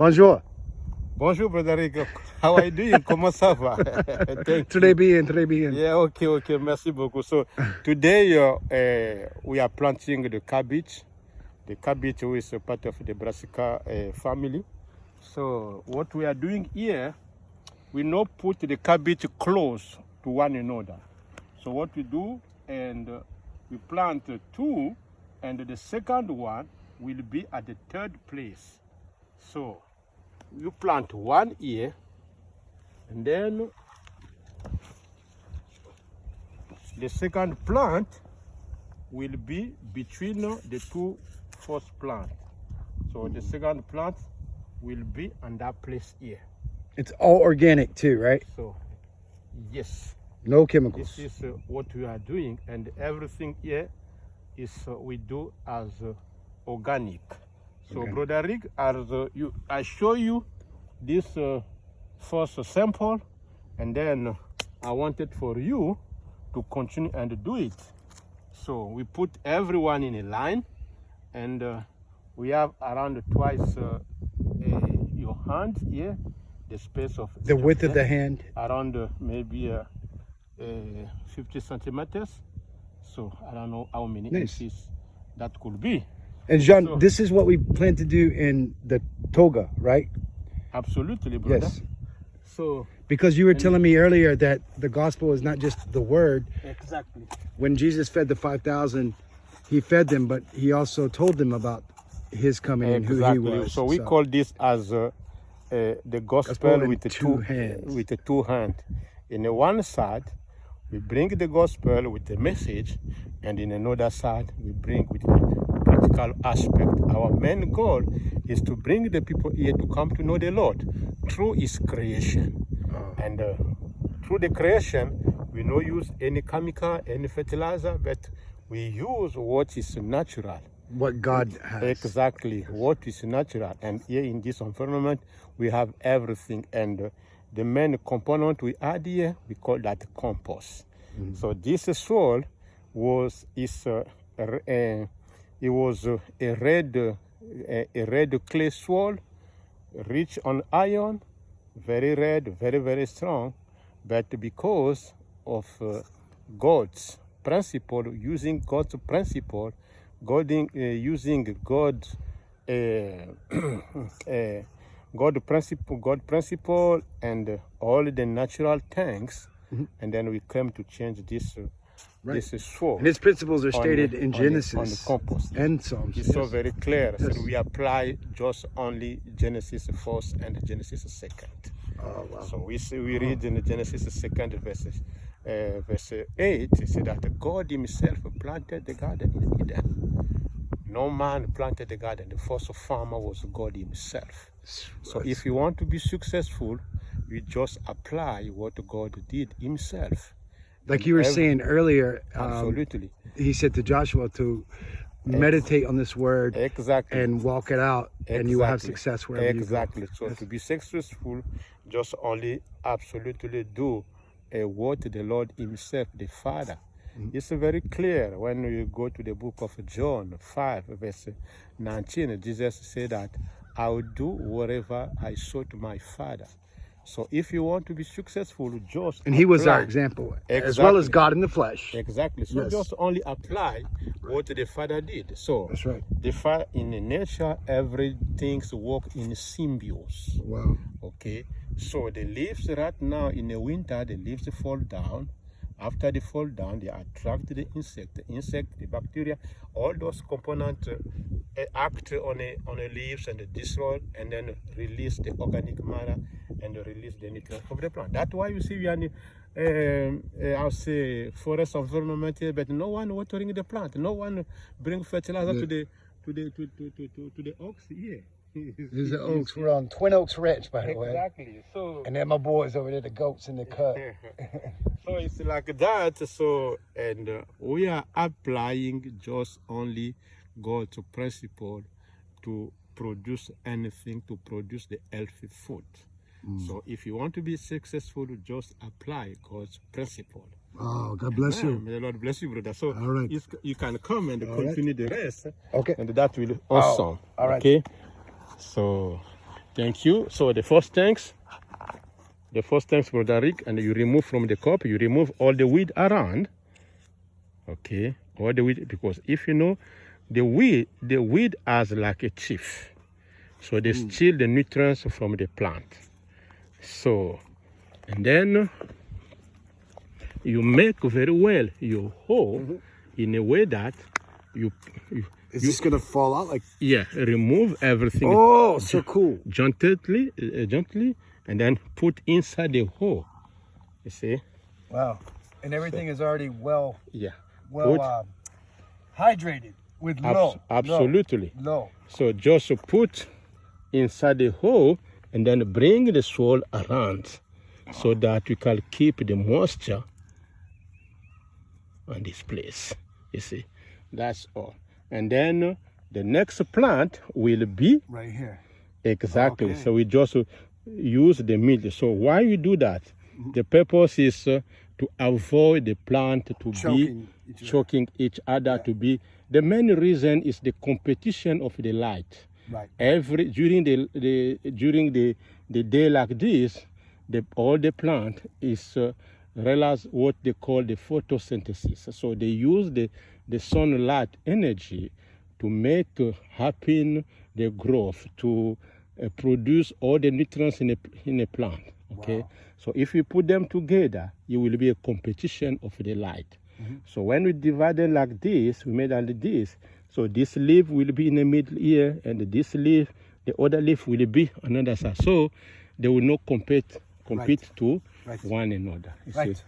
Bonjour. Bonjour, Brother Rick. How are you doing? Comment ça va? Thank Très you. bien, très bien. Yeah, okay. Merci beaucoup. So today we are planting the cabbage. The cabbage is a part of the brassica family. So what we are doing here, we not put the cabbage close to one another. So what we do, and we plant two, and the second one will be at the third place. So you plant one here, and then the second plant will be between the two first plants. So the second plant will be on that place here. It's all organic too, right? So yes, No chemicals. this is what we are doing, and everything here is we do as organic. So Okay. Brother Rick, I show you this first sample, and then I wanted for you to continue and do it. So we put everyone in a line, and we have around twice your hand here, the space of The each width of them, the hand. around maybe 50 centimeters. So I don't know how many Nice. inches that could be. And Jean, So- this is what we plan to do in the toga, right? Absolutely, brother. Yes. So Because you were telling me earlier that the gospel is not just the word. exactly. When Jesus fed the 5,000, he fed them, but he also told them about his coming and who he Exactly. was. So we call this as the gospel Gospel in with the two hands. with the two hands. In the one side, we bring the gospel with the message, and in another side, we bring with the practical aspect. Our main goal is to bring the people here to come to know the Lord through His creation, and through the creation, we don't use any chemical, any fertilizer, but we use what is natural. what God has. Exactly, what is natural. And here in this environment, we have everything. And the main component we add here, we call that compost. So this soil was a red clay soil, rich on iron, very red, very, very strong. But because of God's principle, using God's principle, using God's God principle, and all the natural things, and then we came to change this this soil. And his principles are on stated the- in on the- Genesis on the compost. and Psalms. It's so yes. very clear. Yes. So we apply just only Genesis 1st and Genesis 2nd. Oh, wow. So we read in the Genesis 2nd verse 8, it said that God himself planted the garden in Eden. No man planted the garden. The first farmer was God himself. So if you want to be successful, you just apply what God did himself. Like you were saying earlier, Absolutely. he said to Joshua to meditate on this word Exactly. and walk it out, and you will have Exactly. success wherever Exactly. you go. So Yes. to be successful, just only absolutely do what the Lord himself, the Father. It's very clear when you go to the book of John 5, verse 19. Jesus said that I will do whatever I saw to my Father. So if you want to be successful, just And he was our apply. example, as well as Exactly. God in the flesh. Exactly. So Yes. just only apply what the Father did. So That's right. the Father, in nature, everything's work in symbiosis. Wow. Okay. So the leaves right now in the winter, the leaves fall down. After they fall down, they attract the insect, the bacteria, all those components act on the leaves and destroy, and then release the organic matter and release the nutrients of the plant. That's why you see we are in I'll say forest environment here, but no one watering the plant, no one bring fertilizer to the oaks here. These are oaks. We're on Twin Oaks Ranch, by the way. Exactly. So And then my boys over there, the goats in the cut. so it's like that. So, and we are applying just only God's principle to produce anything, to produce the healthy food. So if you want to be successful, just apply God's principle. Oh, God bless you. May the Lord bless you, brother. So All right. you can come and continue the rest. Okay. And that will be awesome. all right. Okay. So Thank you. So the first thanks, Brother Rick, and you remove from the cup, you remove all the weed around. Okay, all the weed, because if you know, the weed has like a chief. So they steal the nutrients from the plant. So, and then you make very well your hoe in a way that you Is this gonna fall out? Like, yeah, remove everything. oh, so cool. Gently, and then put inside the hole. You see? Wow. And everything is already well hydrated with absolutely. low. So just put inside the hole and then bring the soil around so that we can keep the moisture on this place. You see? That's all. And then the next plant will be right here. Exactly. Okay. So we just use the middle. So why we do that? The purpose is to avoid the plant to choking each other. To be the main reason is the competition of the light. Right. During the day like this, all the plant is realize what they call the photosynthesis. So they use the sunlight energy to make happen the growth, to produce all the nutrients in a plant. Okay. Wow. So if you put them together, it will be a competition of the light. So when we divide it like this, we made like this. So this leaf will be in the middle here, and this leaf, the other leaf will be on another side. So they will not compete to one another. Right.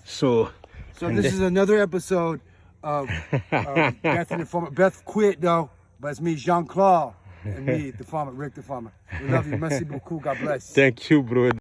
So this is another episode of Beth and the Farmer. Beth quit though, but it's me, Jean-Claude, and me, the farmer, Rick the Farmer. We love you. Merci beaucoup. God bless. Thank you, bro.